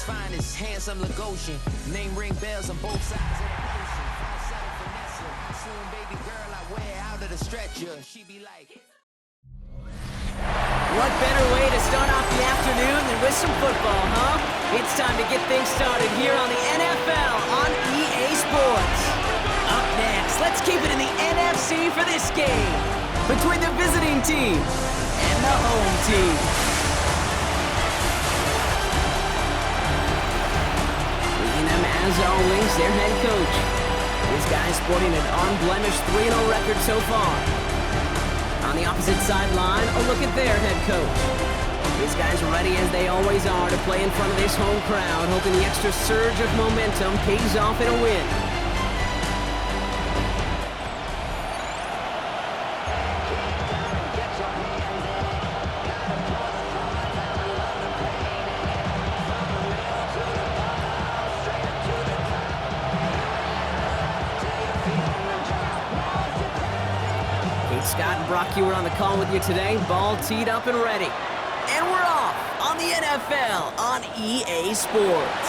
finest, handsome Lagosian. Name ring bells on both sides of the ocean. Falsetto Vanessa, soon baby girl I wear out of the stretcher. She be like... What better way to start off the afternoon than with some football, huh? It's time to get things started here on the NFL on EA Sports. Up next, let's keep it in the NFC for this game between the visiting team and the home team. Leading them, as always, their head coach. This guy's sporting an unblemished 3-0 record so far. On the opposite sideline, a look at their head coach. These guys are ready as they always are to play in front of this home crowd, hoping the extra surge of momentum pays off in a win. Scott and Brock, you were on the call with you today. Ball teed up and ready. And we're off on the NFL on EA Sports.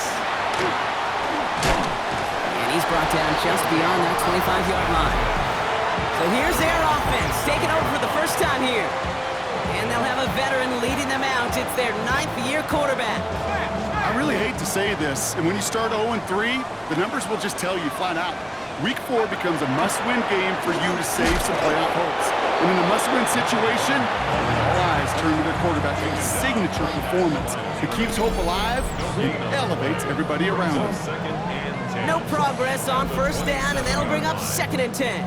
And he's brought down just beyond that 25-yard line. So here's their offense, taking over for the first time here. And they'll have a veteran leading them out. It's their 9th-year quarterback. I really hate to say this, and when you start 0-3, the numbers will just tell you flat out. Week 4 becomes a must-win game for you to save some playoff hopes. And in a must-win situation, all eyes turn to their quarterback for his signature performance. It keeps hope alive and elevates everybody around him. No progress on first down, and that'll bring up 2nd and 10.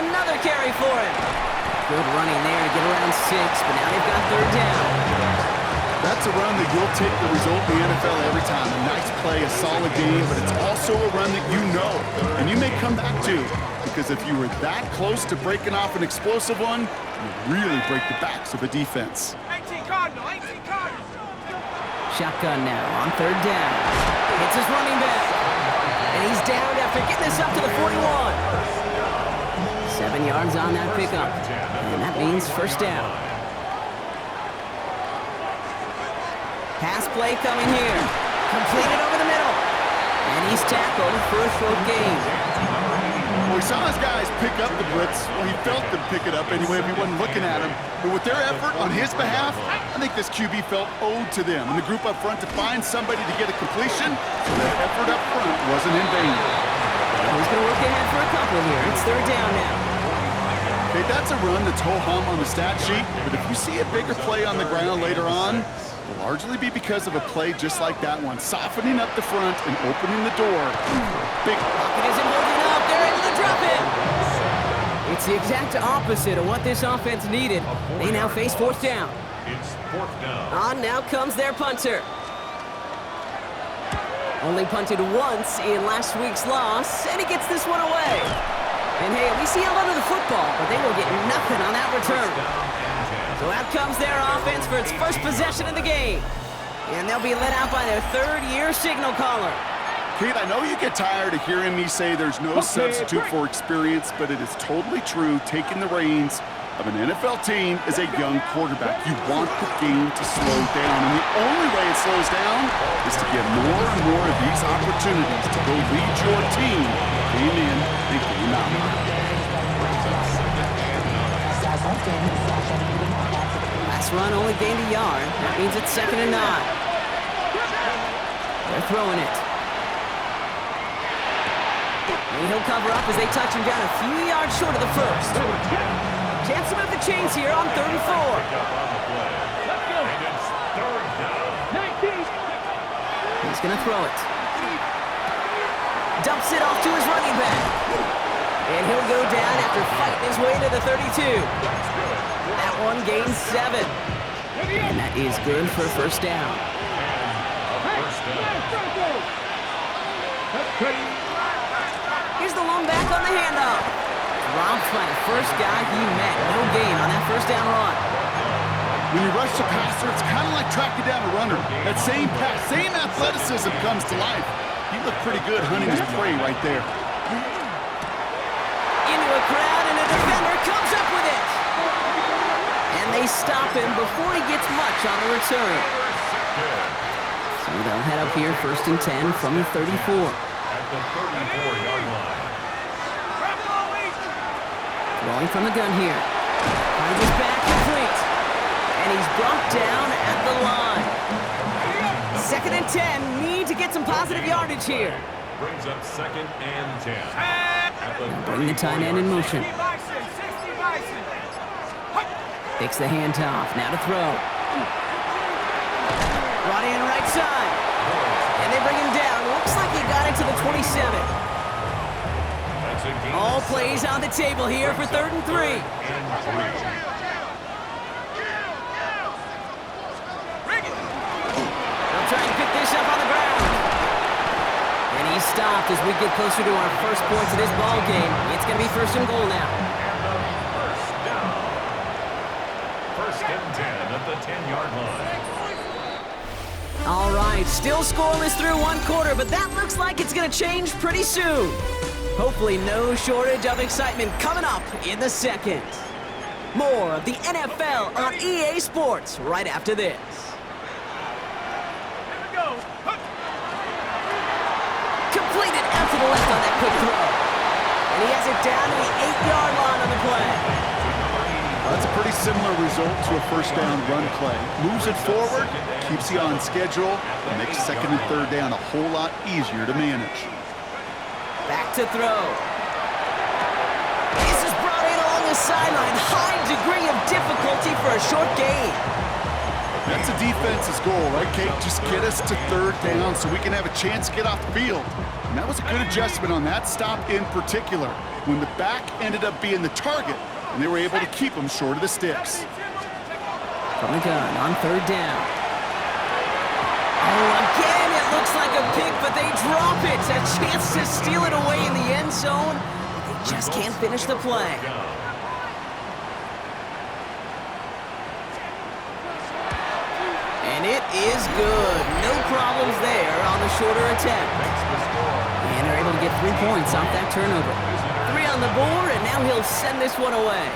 Another carry for him. Good running there to get around 6, but now they've got 3rd down. That's a run that you'll take the result in the NFL every time. A nice play, a solid game, but it's also a run that you know, and you may come back to, because if you were that close to breaking off an explosive one, you really break the backs of a defense. 18 Cardinal, 18 Cardinal. Shotgun now on 3rd down. Hits his running back. And he's down after getting this up to the 41. 7 yards on that pickup. And that means first down. Pass play coming here. Completed over the middle. And he's tackled for a short gain. Well, we saw his guys pick up the blitz. Well, he felt them pick it up anyway if he wasn't looking at him. But with their effort on his behalf, I think this QB felt owed to them. And the group up front to find somebody to get a completion, so that effort up front wasn't in vain. He's going to look ahead for a couple here. It's 3rd down now. Okay, that's a run that's ho-hum on the stat sheet, but if you see a bigger play on the ground later on, it'll largely be because of a play just like that one, softening up the front and opening the door. Big pocket isn't holding up. They're able to drop him. It's the exact opposite of what this offense needed. They now face 4th down. It's 4th down. On now comes their punter. Only punted once in last week's loss, and he gets this one away. And hey, at least he held onto the football, but they will get nothing on that return. So out comes their offense for its first possession of the game. And they'll be let out by their 3rd-year signal caller. Pete, I know you get tired of hearing me say there's no substitute for experience, but it is totally true. Taking the reins of an NFL team is a young quarterback. You want the game to slow down, and the only way it slows down is to get more and more of these opportunities to go lead your team game in and game out. Last run only gained a yard. That means it's 2nd and 9. They're throwing it. And he'll cover up as they touch him down a few yards short of the first. Chance to move the chains here on 3rd and 4. He's going to throw it. Dumps it off to his running back. And he'll go down after fighting his way to the 32. That one gains 7. And that is good for first down. Here's the lone back on the handoff. Dropped by the first guy he met. No gain on that first down run. When you rush the passer, it's kind of like tracking down a runner. That same pass, same athleticism comes to life. He looked pretty good hunting his prey right there. Into a crowd, and a defender comes up with it. And they stop him before he gets much on the return. So they'll head up here 1st and 10 from the 34. At the 34-yard line. Throwing from the gun here. Finds his back complete. And he's brought down at the line. 2nd and 10. Need to get some positive yardage here. Brings up 2nd and 10. Bring the tight end in motion. Takes the handoff. Now to throw. Brought in right side. And they bring him down. Looks like he got into the 27. All plays on the table here for 3rd and 3. They'll try and pick this up on the ground. And he's stopped as we get closer to our first points of this ball game. It's going to be 1st and goal now. First down. 1st and 10 at the 10-yard line. All right, still scoreless through 1 quarter, but that looks like it's going to change pretty soon. Hopefully no shortage of excitement coming up in the 2nd. More of the NFL on EA Sports right after this. Completed out to the left on that quick throw. And he has it down to the 8-yard line on the play. That's a pretty similar result to a 1st down run play. Moves it forward, keeps you on schedule, and makes 2nd and 3rd down a whole lot easier to manage. Back to throw. This is brought in along the sideline. High degree of difficulty for a short gain. That's a defense's goal, right, Kate? Just get us to 3rd down so we can have a chance to get off the field. And that was a good adjustment on that stop in particular, when the back ended up being the target, and they were able to keep him short of the sticks. From the gun on 3rd down. Oh, again, it looks like a pick, but they drop it. A chance to steal it away in the end zone. They just can't finish the play. And it is good. No problems there on the shorter attempt. And they're able to get 3 points off that turnover. 3 on the board, and now he'll send this one away.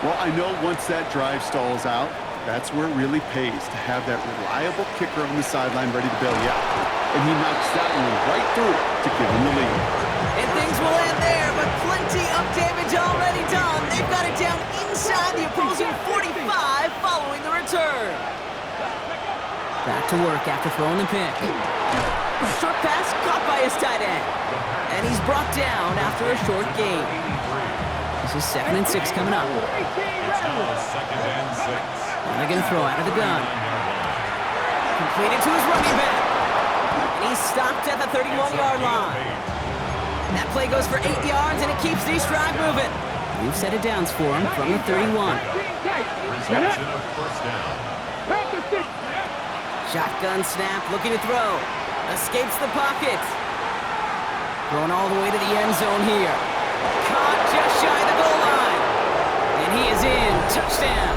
Well, I know once that drive stalls out, that's where it really pays to have that reliable kicker on the sideline ready to bail you out. And he knocks that one right through to give him the lead. And things will end there, but plenty of damage already done. They've got it down inside the opposing 45 following the return. Back to work after throwing the pick. Short pass caught by his tight end. And he's brought down after a short gain. This is 2nd and 6 coming up. It's now 2nd and 6. And they're going to throw out of the gun. Completed to his running back. And he's stopped at the 31-yard line. That play goes for 8 yards, and it keeps these drive moving. New set of downs for him from the 31. Results in a 1st down. Shotgun snap, looking to throw. Escapes the pocket. Going all the way to the end zone here. Caught just shy of the goal line. And he is in. Touchdown.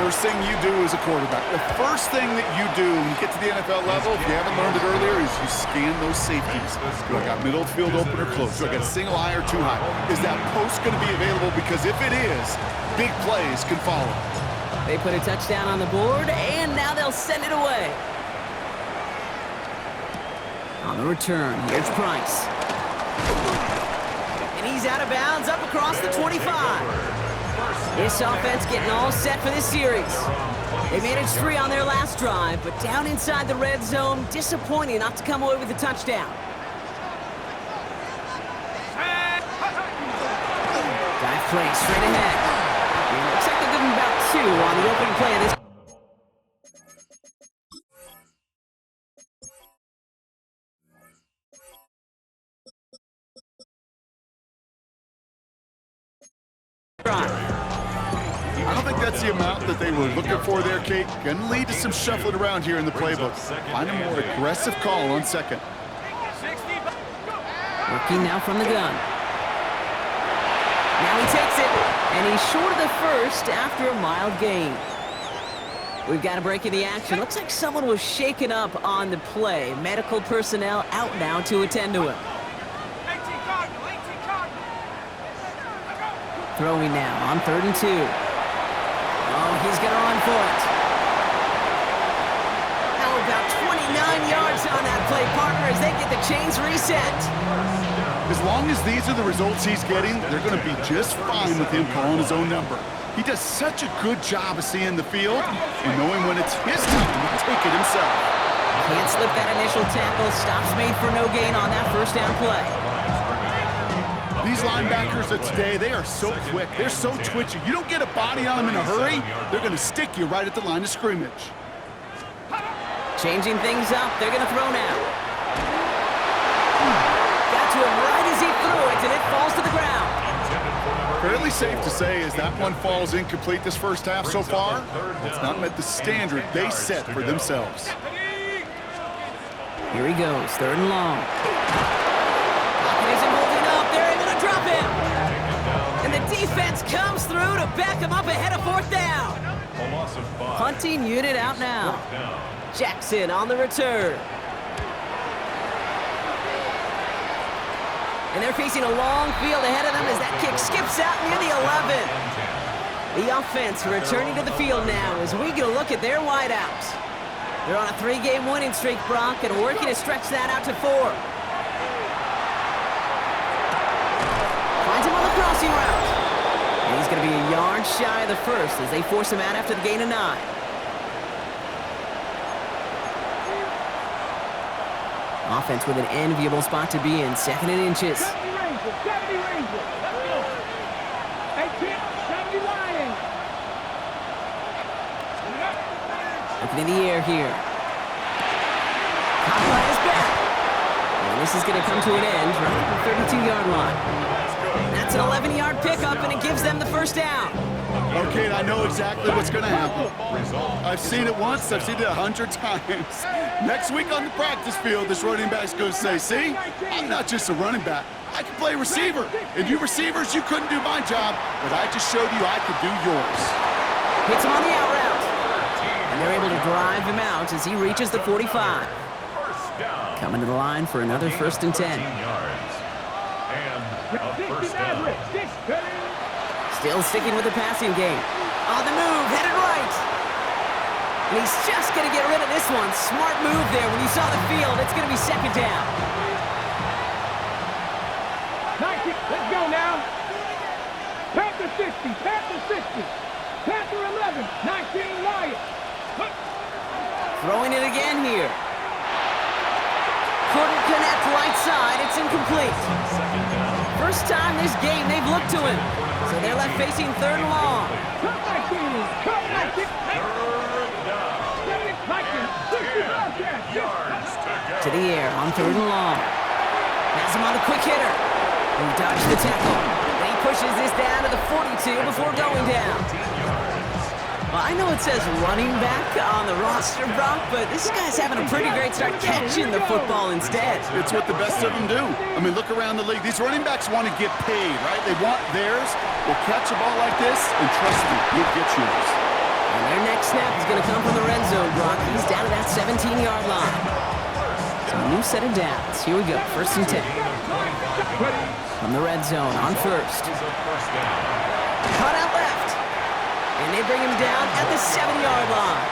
First thing you do as a quarterback, the first thing that you do when you get to the NFL level, if you haven't learned it earlier, is you scan those safeties. Do I got middle field open or close? Do I got single high or too high? Is that post going to be available? Because if it is, big plays can follow. They put a touchdown on the board, and now they'll send it away. On the return, here's Price. And he's out of bounds up across the 25. This offense getting all set for this series. They managed 3 on their last drive, but down inside the red zone, disappointing not to come away with a touchdown. Dive play straight ahead. It looks like they're giving about 2 on the opening play of this. I don't think that's the amount that they were looking for there, Kate. Gonna lead to some shuffling around here in the playbook. Find a more aggressive call on 2nd. Working now from the gun. Now he takes it, and he short of the first after a mild gain. We've got a break in the action. Looks like someone was shaken up on the play. Medical personnel out now to attend to him. 18 Cardinal, 18 Cardinal. Throwing now on 3rd and 2. Oh, he's going to run for it. How about 29 yards on that play, partner, as they get the chains reset. As long as these are the results he's getting, they're going to be just fine with him calling his own number. He does such a good job of seeing the field and knowing when it's his time to take it himself. Can't slip that initial tackle. Stops made for no gain on that first down play. These linebackers of today, they are so quick. They're so twitchy. You don't get a body on them in a hurry, they're going to stick you right at the line of scrimmage. Changing things up. They're going to throw now. Got to him right as he threw it, and it falls to the ground. Fairly safe to say as that one falls incomplete this first half so far, it's not met the standard they set for themselves. Here he goes, 3rd and long. Pocket isn't holding up. They're able to drop him. And the defense comes through to back him up ahead of 4th down. Punting unit out now. Jackson on the return. And they're facing a long field ahead of them as that kick skips out near the 11. The offense returning to the field now as we get a look at their wideouts. They're on a 3-game winning streak, Brock, and working to stretch that out to 4. Finds him on the crossing route. And he's going to be a yard shy of the first as they force him out after the gain of 9. Offense with an enviable spot to be in, 2nd and inches. 70 Rangers, 70 Rangers. Let's go. 18, 70 Lions. Looking in the air here. Caught by his back. And this is going to come to an end right at the 32-yard line. That's an 11-yard pickup, and it gives them the first down. Okay, I know exactly what's going to happen. I've seen it once, I've seen it 100 times. Next week on the practice field, this running back's going to say, see, I'm not just a running back. I can play receiver. And you receivers, you couldn't do my job, but I just showed you I could do yours. Hits him on the out route. And they're able to drive him out as he reaches the 45. Coming to the line for another 1st and 10. Still sticking with the passing game. On the move, headed right. And he's just going to get rid of this one. Smart move there when you saw the field. It's going to be 2nd down. 90, let's go now. Panther 60, Panther 60. Panther 11, 19 Lions. Throwing it again here. Couldn't connect right side. It's incomplete. First time this game they've looked to him. So they're left facing 3rd and long. To the air on 3rd and long. Has him on the quick hitter. He dodged the tackle. And he pushes this down to the 42 before going down. Well, I know it says running back on the roster, Brock, but this guy's having a pretty great start catching the football instead. It's what the best of them do. I mean, look around the league. These running backs want to get paid, right? They want theirs. Well, catch a ball like this, and trust me, you'll get yours. And their next snap is going to come from the red zone, Brock. He's down to that 17-yard line. So a new set of downs. Here we go, 1st and 10. From the red zone on 1st. Cut out left. And they bring him down at the 7-yard line.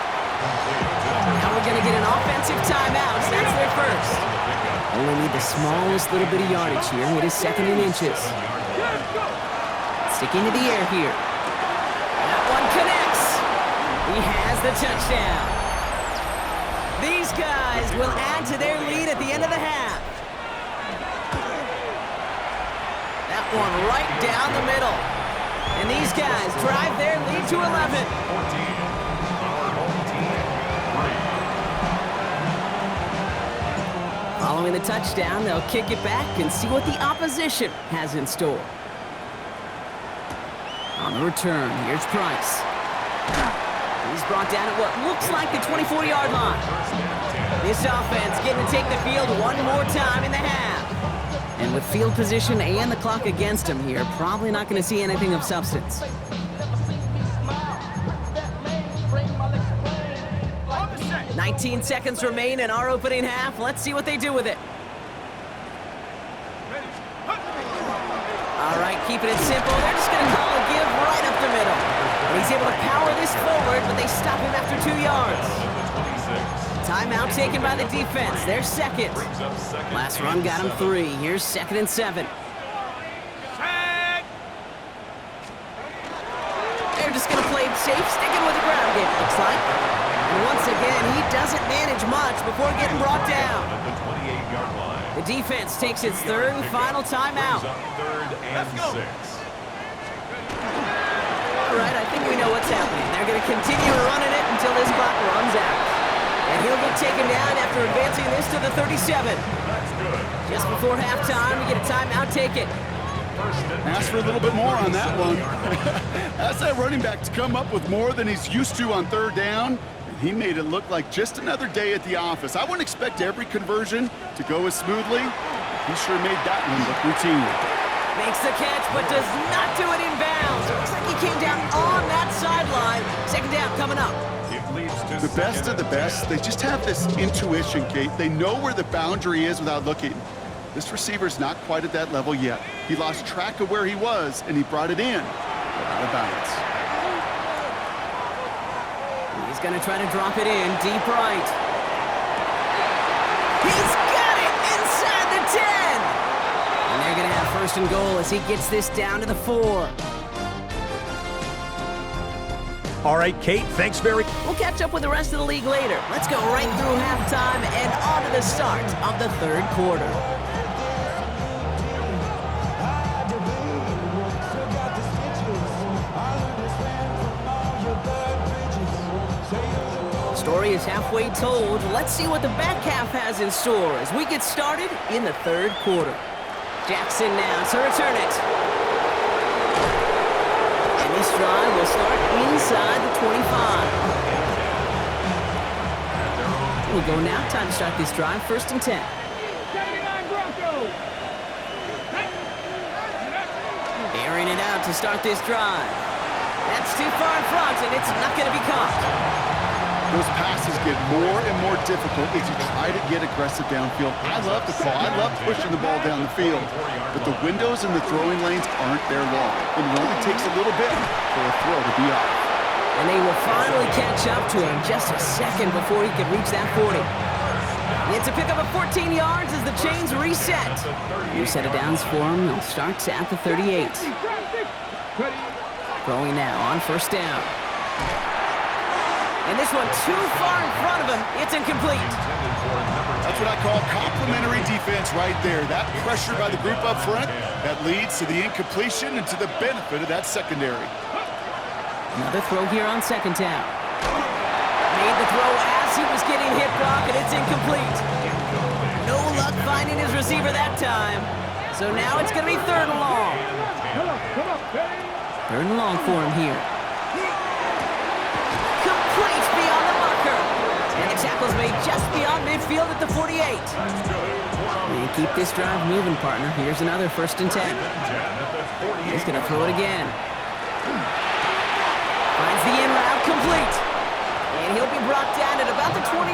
Now we're going to get an offensive timeout. So that's their first. Only need the smallest little bit of yardage here. It is 2nd and inches. Sticking to the air here. That one connects. He has the touchdown. These guys will add to their lead at the end of the half. That one right down the middle. And these guys drive their lead to 11. Following the touchdown, they'll kick it back and see what the opposition has in store. On the return, here's Price. He's brought down at what looks like the 24-yard line. This offense getting to take the field one more time in the half. And with field position and the clock against him here, probably not going to see anything of substance. 19 seconds remain in our opening half. Let's see what they do with it. All right, keeping it simple. They're just going to call a give right up the middle. And he's able to power this forward, but they stop him after 2 yards. Timeout taken by the defense. They're second. Last run got him 3. Here's 2nd and 7. They're just going to play it safe, sticking with the ground game, looks like. And once again, he doesn't manage much before getting brought down. The defense takes its 3rd and final timeout. Let's go. All right, I think we know what's happening. They're going to continue running it until this clock runs out. And he'll get taken down after advancing this to the 37. Just before halftime, we get a timeout taken. Ask for a little bit more on that one. Ask that running back to come up with more than he's used to on 3rd down. He made it look like just another day at the office. I wouldn't expect every conversion to go as smoothly. He sure made that one look routine. Makes the catch, but does not do it in bounds. Looks like he came down on that sideline. 2nd down coming up. The best of the best, they just have this intuition, Kate. They know where the boundary is without looking. This receiver's not quite at that level yet. He lost track of where he was, and he brought it in, but out of bounds. He's going to try to drop it in deep right. He's got it inside the 10. And they're going to have 1st and goal as he gets this down to the 4. All right, Kate, thanks very much. We'll catch up with the rest of the league later. Let's go right through halftime and on to the start of the 3rd quarter. Story is halfway told. Let's see what the back half has in store as we get started in the 3rd quarter. Jackson now to return it. And this drive will start inside the 25. We'll go now. Time to start this drive. 1st and 10. 79 Broncos. Airing it out to start this drive. That's too far in front, and it's not going to be caught. Those passes get more and more difficult as you try to get aggressive downfield. I love the call. I love pushing the ball down the field. But the windows in the throwing lanes aren't there long. And it only takes a little bit for a throw to be off. And they will finally catch up to him just a second before he can reach that 40. It's a pickup of 14 yards as the chains reset. New set of downs for him. They'll start at the 38. Throwing now on 1st down. And this one too far in front of him. It's incomplete. That's what I call complimentary defense right there. That pressure by the group up front, that leads to the incompletion and to the benefit of that secondary. Another throw here on 2nd down. Made the throw as he was getting hit, Brock, and it's incomplete. No luck finding his receiver that time. So now it's going to be 3rd and long. 3rd and long for him here. Complete beyond the marker. And the tackle's made just beyond midfield at the 48. And keep this drive moving, partner. Here's another 1st and 10. He's going to throw it again. Finds the in route complete. And he'll be brought down at about the 29.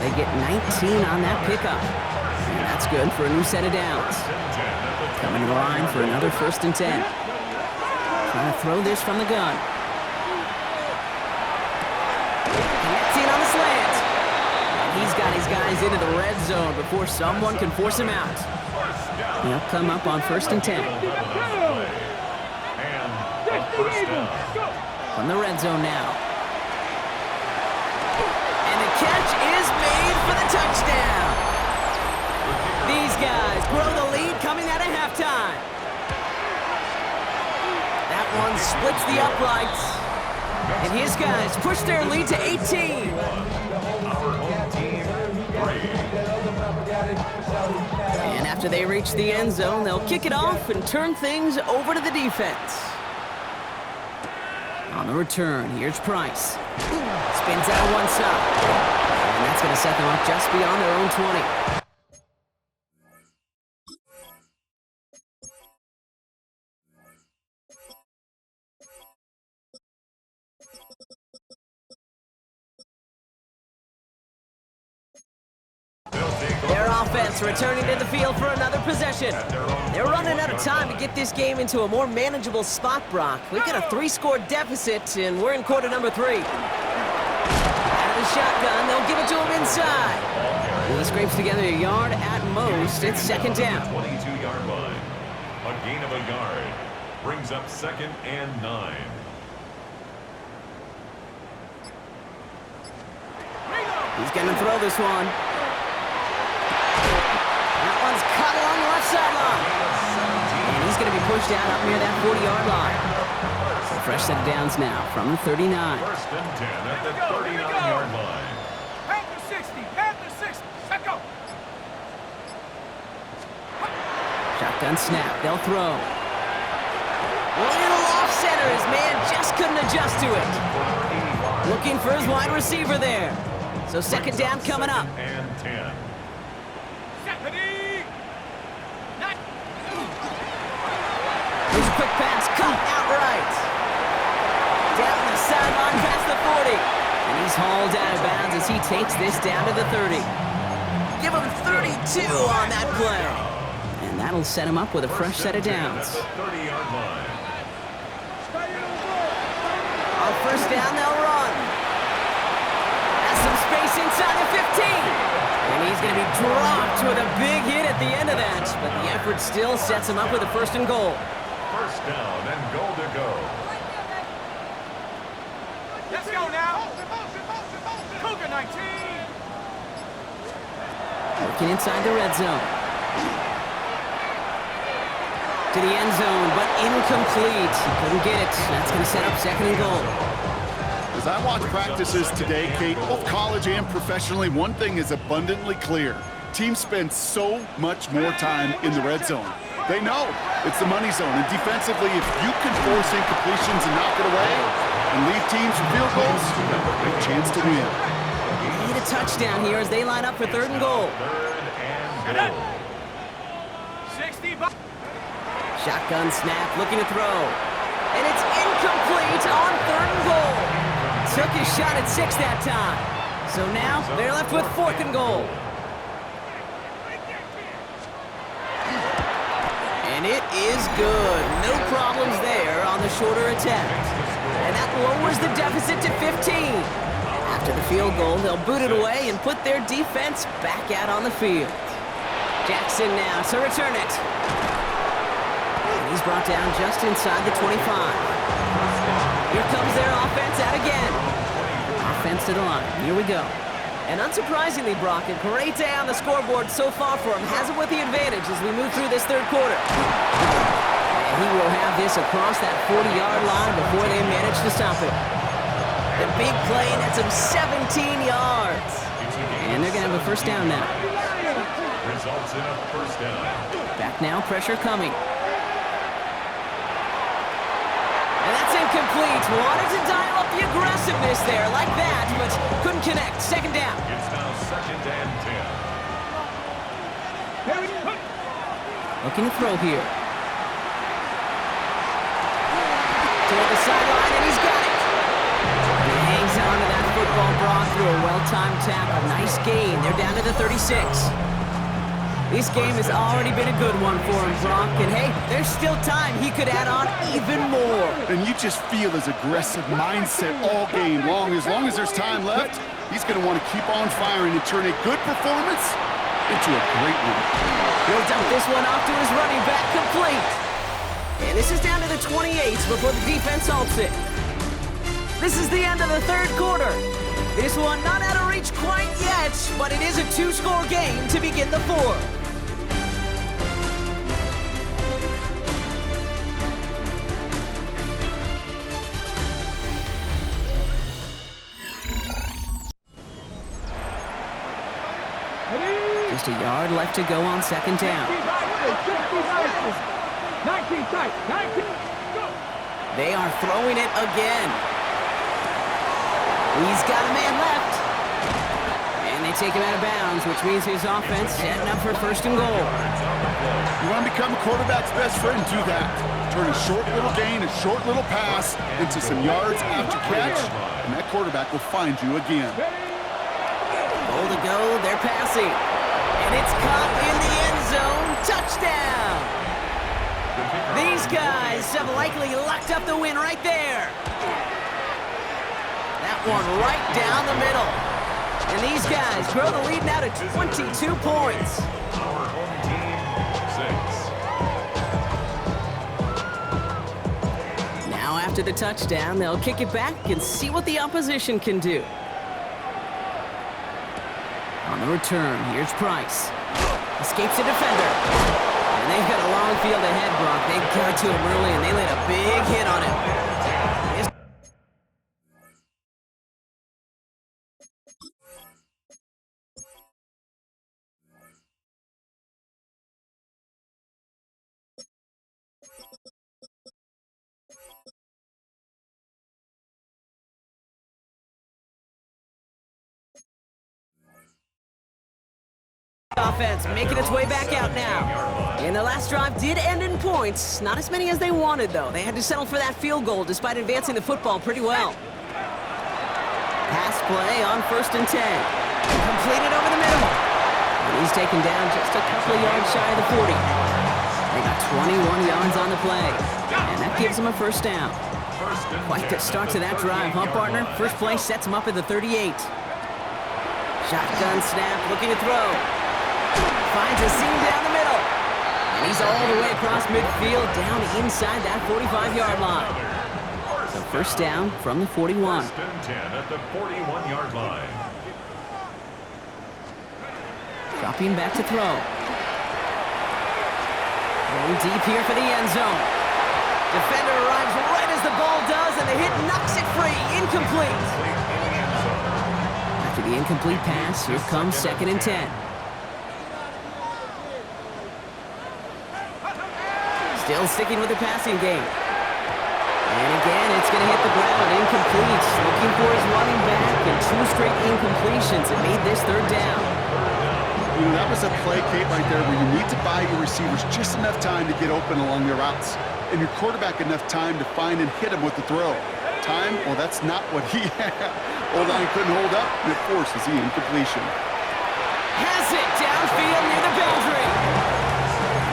They get 19 on that pickup. And that's good for a new set of downs. Coming to the line for another 1st and 10. Trying to throw this from the gun. Connecting on the slant. And he's got his guys into the red zone before someone can force him out. They'll come up on 1st and 10. From the red zone now. And the catch is made for the touchdown. These guys grow the lead coming out of halftime. That one splits the uprights. And his guys push their lead to 18. And after they reach the end zone, they'll kick it off and turn things over to the defense. On the return, here's Price. Spins out one side. And that's going to set them up just beyond their own 20. defense returning to the field for another possession. They're running out of time to get this game into a more manageable spot, Brock. We've got a 3-score deficit, and we're in quarter number 3. Out of the shotgun, they'll give it to him inside. Well, he scrapes together a yard at most. It's second down. 22-yard line. A gain of a yard. Brings up 2nd and 9. He's going to throw this one. That one's cut along the left sideline. And he's going to be pushed out up near that 40-yard line. A fresh set of downs now from the 39. First and 10 at the 39-yard line. Panther 60, Panther 60. Let go. Shotgun snap. They'll throw. Little off center. His man just couldn't adjust to it. Looking for his wide receiver there. So second down coming up. And 10. There's a quick pass, caught outright. Down the sideline past the 40. And he's hauled out of bounds as he takes this down to the 30. Give him 32 on that play. And that'll set him up with a fresh set of downs. 30-yard line. On first down, they'll run. Has some space inside the 15. And he's going to be dropped with a big hit at the end of that. But the effort still sets him up with a first and goal. First down and goal to go. Let's go now. Cougar 19. Working inside the red zone. To the end zone, but incomplete. He couldn't get it. That's going to set up second and goal. As I watch practices today, Kate, both college and professionally, one thing is abundantly clear. Teams spend so much more time in the red zone. They know it's the money zone, and defensively, if you can force incompletions and knock it away and lead teams with field goals, you have a great chance to win. They need a touchdown here as they line up for third and goal. Third and goal. 60. Shotgun snap, looking to throw. And it's incomplete on third and goal. Took his shot at 6 that time. So now they're left with fourth and goal. And it is good. No problems there on the shorter attempt. And that lowers the deficit to 15. After the field goal, they'll boot it away and put their defense back out on the field. Jackson now to return it. And he's brought down just inside the 25. Here comes their offense out again. Offense to the line. Here we go. And unsurprisingly, Brock, a great day on the scoreboard so far for him. Has him with the advantage as we move through this third quarter. And he will have this across that 40-yard line before they manage to stop it. The big play nets him 17 yards. And they're going to have a first down now. Results in a first down. Back now, pressure coming. And that's incomplete. Wanted to dial up the aggressiveness there like that, but couldn't connect. Second down. It's now 2nd and 10. Looking to throw here. Toward the sideline, and he's got it. And he hangs on to that football, Brock, through a well-timed tackle. Nice gain. They're down to the 36. This game has already been a good one for him, Brock. And hey, there's still time. He could add on even more. And you just feel his aggressive mindset all game long. As long as there's time left, he's going to want to keep on firing and turn a good performance into a great one. He'll dump this one off to his running back, complete. And this is down to the 28 before the defense halts it. This is the end of the third quarter. This one not out of reach quite yet, but it is a 2-score game to begin the fourth. Just a yard left to go on second down. 19 tight, 19. Go. They are throwing it again. He's got a man left. And they take him out of bounds, which means his offense setting up for first and goal. You want to become a quarterback's best friend, do that. Turn a short little gain, a short little pass into some yards after catch, and that quarterback will find you again. Goal to go, they're passing. And it's caught in the end zone. Touchdown! These guys have likely locked up the win right there. That one right down the middle. And these guys grow the lead now to 22 points. Our home team, 6. Now after the touchdown, they'll kick it back and see what the opposition can do. On the return, here's Price. Escapes a defender. And they've got a long field ahead, Brock. They got to him early, and they laid a big hit on him. Offense making its way back out now. And the last drive did end in points. Not as many as they wanted, though. They had to settle for that field goal despite advancing the football pretty well. Pass play on 1st and 10. Completed over the middle. And he's taken down just a couple of yards shy of the 40. They got 21 yards on the play. And that gives them a 1st down. Quite the start to that drive, huh, partner? First play sets him up at the 38. Shotgun snap, looking to throw. Finds a seam down the middle. And he's all the way across midfield, down inside that 45-yard line. So 1st down from the 41. 1st and 10 at the 41-yard line. Dropping back to throw. Going deep here for the end zone. Defender arrives right as the ball does, and the hit knocks it free. Incomplete. After the incomplete pass, here comes 2nd and 10. Still sticking with the passing game. And again, it's going to hit the ground. Incomplete. Looking for his running back, and 2 straight incompletions. It made this 3rd down. You know, that was a play, Kate, right there where you need to buy your receivers just enough time to get open along their routes, and your quarterback enough time to find and hit him with the throw. Time? Well, that's not what he had. O-line couldn't hold up, and it forces the incompletion. Has it downfield near the boundary.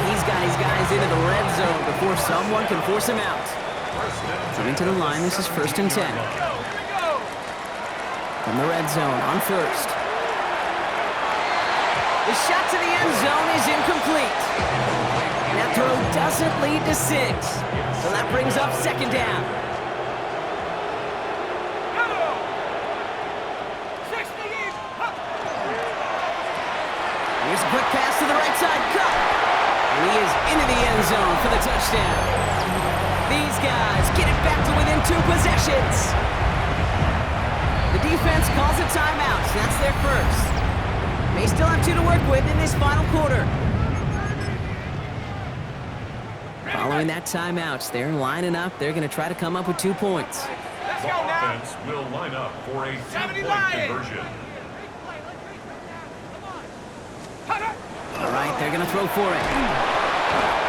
He's got his guys into the red zone before someone can force him out. Coming to the line, this is 1st and 10. From the red zone on 1st. The shot to the end zone is incomplete. And that throw doesn't lead to 6. So that brings up 2nd down. Here's a quick pass to the right side. Cup. And he is into the end zone for the touchdown. These guys get it back to within 2 possessions. The defense calls a timeout. That's their 1st. They still have 2 to work with in this final quarter. Following that timeout, they're lining up. They're going to try to come up with 2 points. The offense will line up for a 2-point conversion. All right, they're going to throw for it.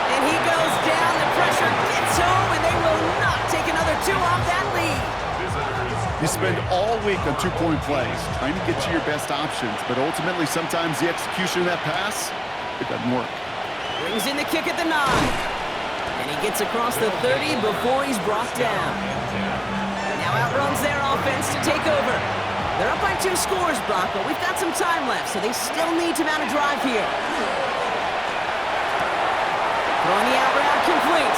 And he goes down. The pressure gets home, and they will not take another 2 off that lead. You spend all week on 2-point plays, trying to get you your best options, but ultimately sometimes the execution of that pass, it doesn't work. Brings in the kick at the 9. And he gets across the 30 before he's brought down. Now outruns their offense to take over. They're up by 2 scores, Brock, but we've got some time left, so they still need to mount a drive here. Throwing the out route complete.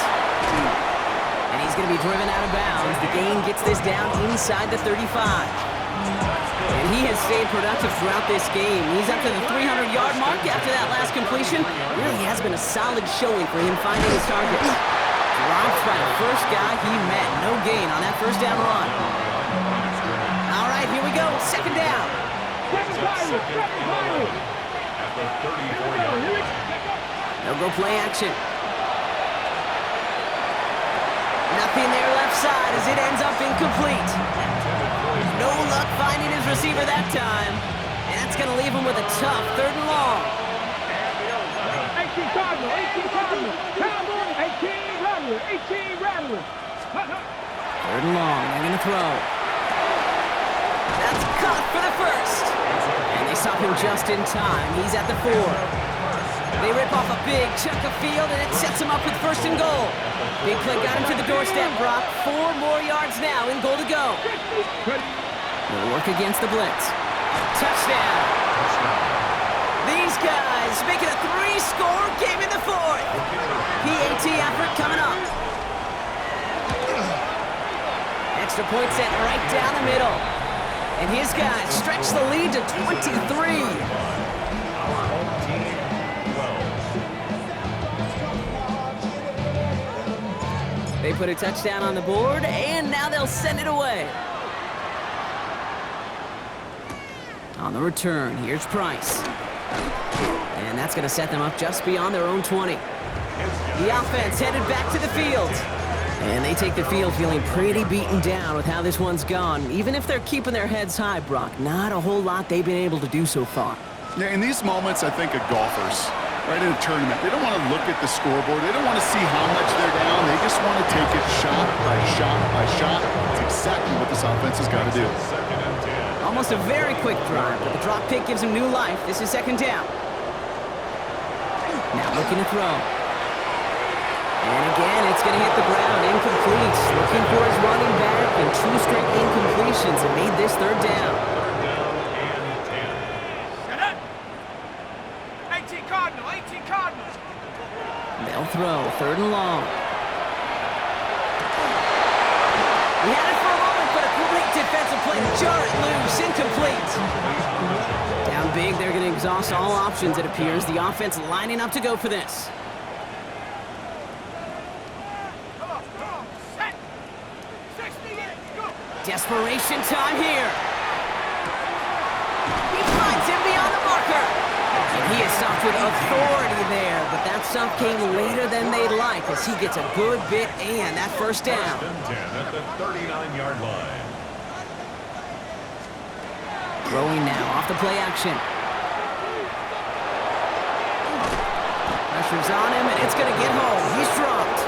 And he's going to be driven out of bounds. The gain gets this down inside the 35. And he has stayed productive throughout this game. He's up to the 300-yard mark after that last completion. Really has been a solid showing for him finding his targets. Dropped by the first guy he met. No gain on that 1st down run. All right, here we go. 2nd down. At the 34-yard line. They'll go play action. Nothing there left side as it ends up incomplete. No luck finding his receiver that time. And that's going to leave him with a tough 3rd and long. 18 Cardinal, 18 Cardinal. Cowboy, 18 Rattler, 18 Rattler. 3rd and long. They're going to throw. That It's caught for the first. And they stop him just in time. He's at the 4. They rip off a big chunk of field, and it sets him up with first and goal. Big play got him to the doorstep, Brock. 4 more yards now in goal to go. They'll work against the blitz. Touchdown. These guys making a 3-score game in the 4th. PAT effort coming up. Extra point set right down the middle. And his guys stretch the lead to 23. They put a touchdown on the board, and now they'll send it away. On the return, here's Price. And that's going to set them up just beyond their own 20. The offense headed back to the field. And they take the field feeling pretty beaten down with how this one's gone. Even if they're keeping their heads high, Brock, not a whole lot they've been able to do so far. Yeah, in these moments, I think of golfers, right in a tournament. They don't want to look at the scoreboard. They don't want to see how much they're down. They just want to take it shot by shot by shot. It's exactly what this offense has got to do. Almost a very quick drive, but the drop pick gives him new life. This is second down. Now looking to throw. And again, it's going to hit the ground. Incomplete. Looking for his running back, and 2 straight incompletions and made this third down. They'll throw, 3rd and long. He had it for a moment, but a complete defensive play to jar it loose. Incomplete. Down big, they're going to exhaust all options, it appears. The offense lining up to go for this. Desperation time here. He finds him beyond the marker. And he is stopped with authority there, but that stop came later than they'd like as he gets a good bit and that first down. First and 10 at the 39-yard line. Throwing now off the play action. Pressure's on him, and it's going to get home. He's dropped.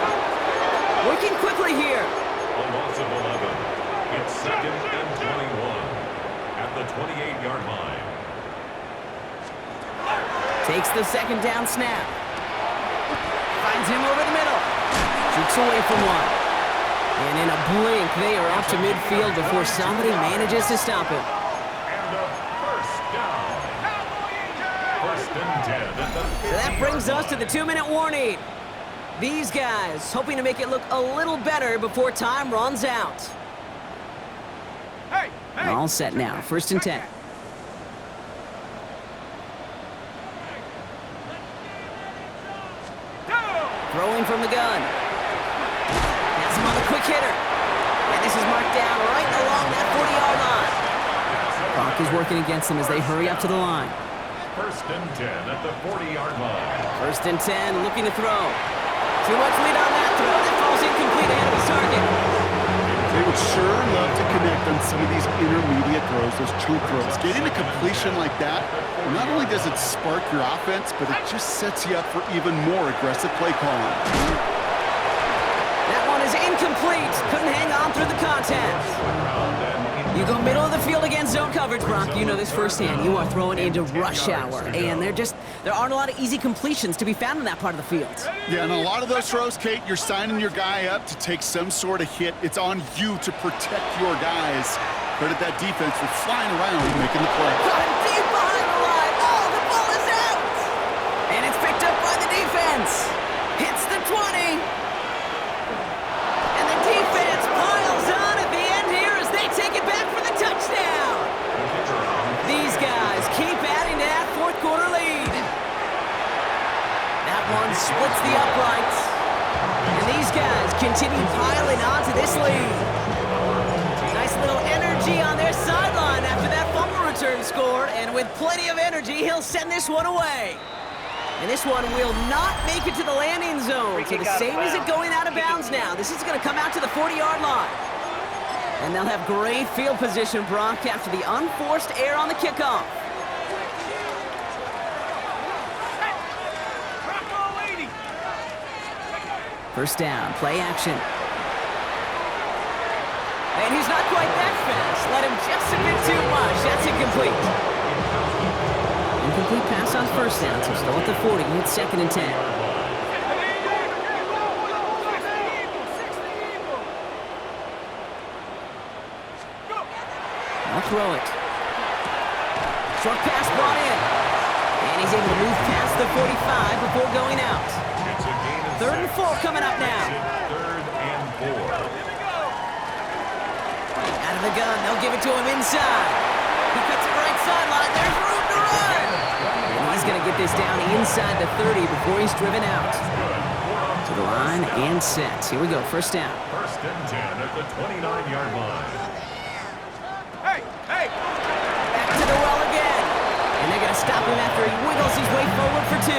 Working quickly here. A loss of 11. It's 2nd and 21 at the 28-yard line. Takes the second down snap. Finds him over the middle. Shoots away from one. And in a blink, they are up to midfield before somebody manages to stop him. And a first down. First and 10 at the So that brings us to the 2-minute warning. These guys hoping to make it look a little better before time runs out. All set now, 1st and 10. Throwing from the gun. Has him on the quick hitter. And this is marked down right along that 40-yard line. Clock is working against them as they hurry up to the line. First and 10 at the 40-yard line. 1st and 10, looking to throw. Too much lead on that throw that falls incomplete ahead of his target. They would sure love to connect on some of these intermediate throws, those choke throws. Getting a completion like that, not only does it spark your offense, but it just sets you up for even more aggressive play calling. That one is incomplete. Couldn't hang on through the contact. You go middle of the field against zone coverage, Brock. You know this firsthand. You are throwing into rush hour, and there aren't a lot of easy completions to be found in that part of the field. Yeah, and a lot of those throws, Kate, you're signing your guy up to take some sort of hit. It's on you to protect your guys. Credit that defense for flying around and making the play. Got him deep behind the line. Oh, the ball is out! And it's picked up by the defense. Hits the 20. And the defense piles on at the end here as they take it back for the touchdown. These guys keep adding to that 4th quarter lead. That one splits the uprights. And these guys continue piling on to this lead. Nice little energy on their sideline after that fumble return scored. And with plenty of energy, he'll send this one away. And this one will not make it to the landing zone. So the same as it going out of bounds now. This is going to come out to the 40-yard line. And they'll have great field position, Brock, after the unforced error on the kickoff. First down, play action. And he's not quite that defense. Let him just a bit too much. That's incomplete. Incomplete pass on first down, so still at the 40. It's 2nd and 10. I'll throw it. Short pass brought in. And he's able to move past the 45 before going out. It's a gain of 3rd and 4 coming up now. 3rd and 4. Out of the gun, they'll give it to him inside. He cuts it right sideline. There's room to run. And he's going to get this down inside the 30 before he's driven out. To the line and set. Here we go, 1st down. 1st and 10 at the 29-yard line. Back to the well again. And they're going to stop him after he wiggles his way forward for 2.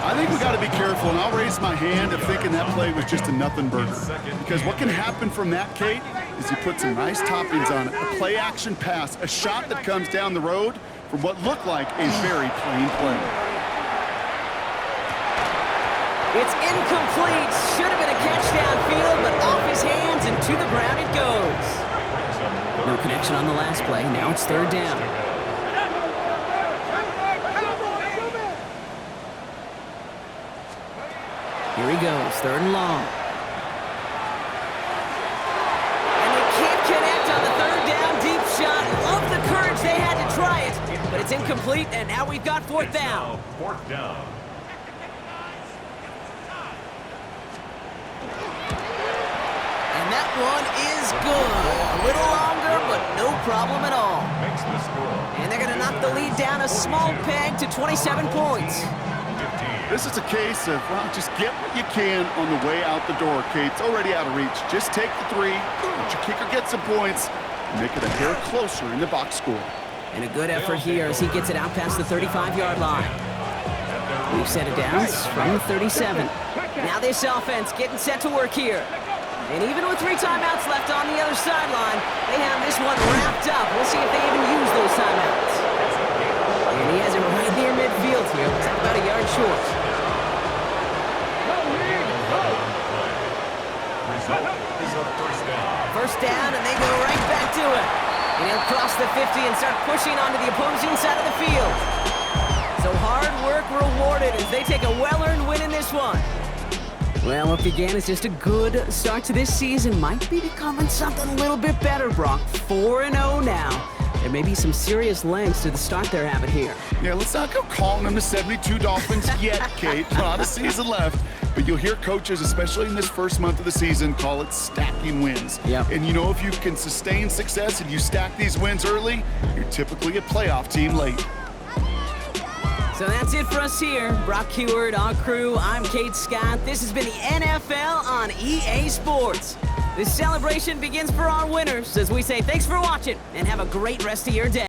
I think we got to be careful, and I'll raise my hand of thinking that play was just a nothing burger. Because what can happen from that, Kate, is you put some nice toppings on it. A play-action pass, a shot that comes down the road from what looked like a very plain play. It's incomplete. Should have been a catch downfield, but off his hands and to the ground it goes. No connection on the last play. Now it's 3rd down. Here he goes, 3rd and long. And they can't connect on the 3rd down deep shot. Love the courage they had to try it, but it's incomplete, and now we've got 4th down. 4th down. And that one is good. A little longer, but no problem at all. Makes the score. And they're going to knock the lead down a small peg to 27 points. This is a case of, well, just get what you can on the way out the door, Kate. It's already out of reach. Just take the 3, let your kicker get some points, and make it a hair closer in the box score. And a good effort here as he gets it out past the 35-yard line. We've set it down from the 37. Now this offense getting set to work here. And even with 3 timeouts left on the other sideline, they have this one wrapped up. We'll see if they even use those timeouts. And he has it right near midfield here. It's about a yard short. Is a 1st down. 1st down, and they go right back to it. And he'll cross the 50 and start pushing onto the opposing side of the field. So hard work rewarded as they take a well-earned win in this one. Well, what began as just a good start to this season might be becoming something a little bit better, Brock. 4-0 now. There may be some serious lengths to the start they're having here. Yeah, let's not go calling them the 72 Dolphins yet, Kate. A lot of season left. But you'll hear coaches, especially in this first month of the season, call it stacking wins. Yep. And you know, if you can sustain success and you stack these wins early, you're typically a playoff team late. So that's it for us here. Brock Heward, our crew, I'm Kate Scott. This has been the NFL on EA Sports. This celebration begins for our winners as we say thanks for watching and have a great rest of your day.